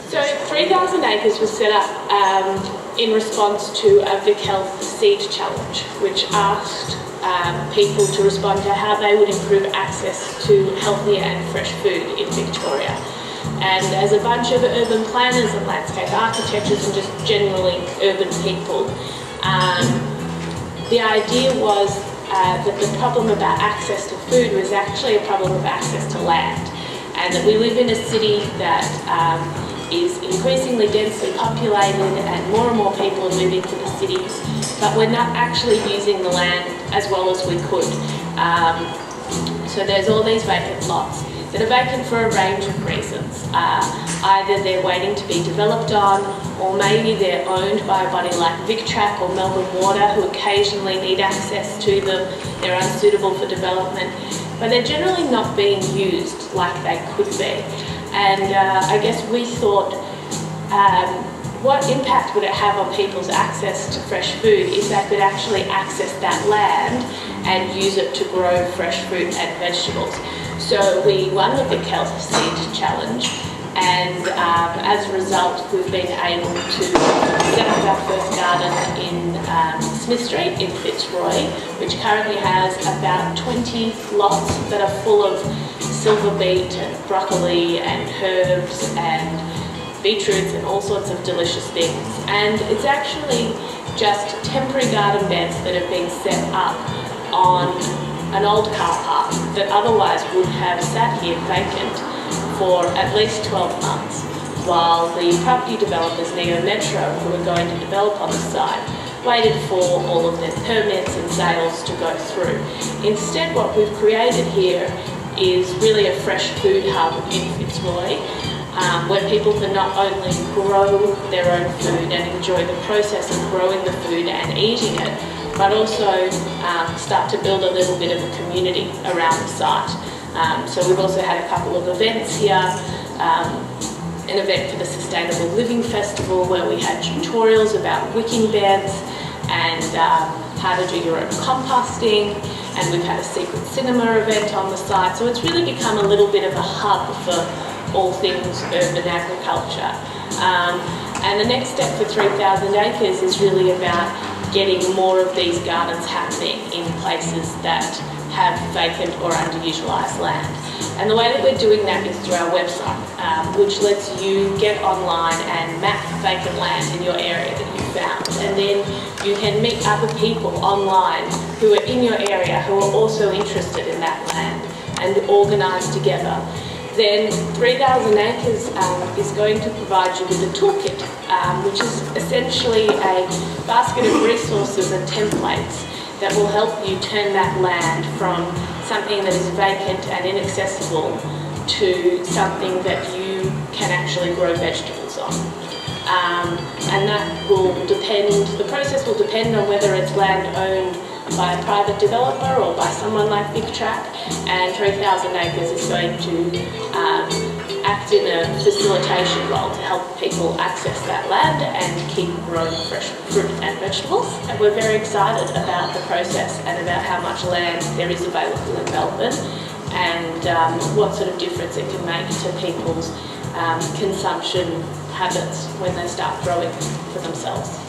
So 3,000 acres was set up in response to a Vic Health Seed Challenge, which asked people to respond to how they would improve access to healthier and fresh food in Victoria. And as a bunch of urban planners and landscape architects and just generally urban people, the idea was that the problem about access to food was actually a problem of access to land, and that we live in a city that is increasingly densely populated and more people are moving to the cities, but we're not actually using the land as well as we could. So there's all these vacant lots that are vacant for a range of reasons. Either they're waiting to be developed on, or maybe they're owned by a body like VicTrack or Melbourne Water, who occasionally need access to them. They're unsuitable for development, but they're generally not being used like they could be. And I guess we thought, what impact would it have on people's access to fresh food if they could actually access that land and use it to grow fresh fruit and vegetables? So we won the Vic Health Seed Challenge, and as a result we've been able to set up our first garden in Smith Street in Fitzroy, which currently has about 20 lots that are full of silver beet and broccoli and herbs and beetroots and all sorts of delicious things. And it's actually just temporary garden beds that have been set up on an old car park that otherwise would have sat here vacant for at least 12 months, while the property developers, Neo Metro, who are going to develop on the site, waited for all of their permits and sales to go through. Instead, what we've created here is really a fresh food hub in Fitzroy, where people can not only grow their own food and enjoy the process of growing the food and eating it, but also start to build a little bit of a community around the site. So we've also had a couple of events here, an event for the Sustainable Living Festival where we had tutorials about wicking beds and how to do your own composting, and we've had a secret cinema event on the site. So it's really become a little bit of a hub for all things urban agriculture. And the next step for 3,000 acres is really about getting more of these gardens happening in places that have vacant or underutilised land. And the way that we're doing that is through our website, which lets you get online and map vacant land in your area that you found. And then you can meet other people online who are in your area who are also interested in that land and organise together. Then 3,000 acres is going to provide you with a toolkit, which is essentially a basket of resources and templates that will help you turn that land from something that is vacant and inaccessible to something that you can actually grow vegetables on. And that will depend, the process will depend on whether it's land owned by a private developer or by someone like VicTrack, and 3,000 acres is going to act in a facilitation role to help people access that land and keep growing fresh fruit and vegetables. And we're very excited about the process and about how much land there is available in Melbourne, and what sort of difference it can make to people's consumption habits when they start growing for themselves.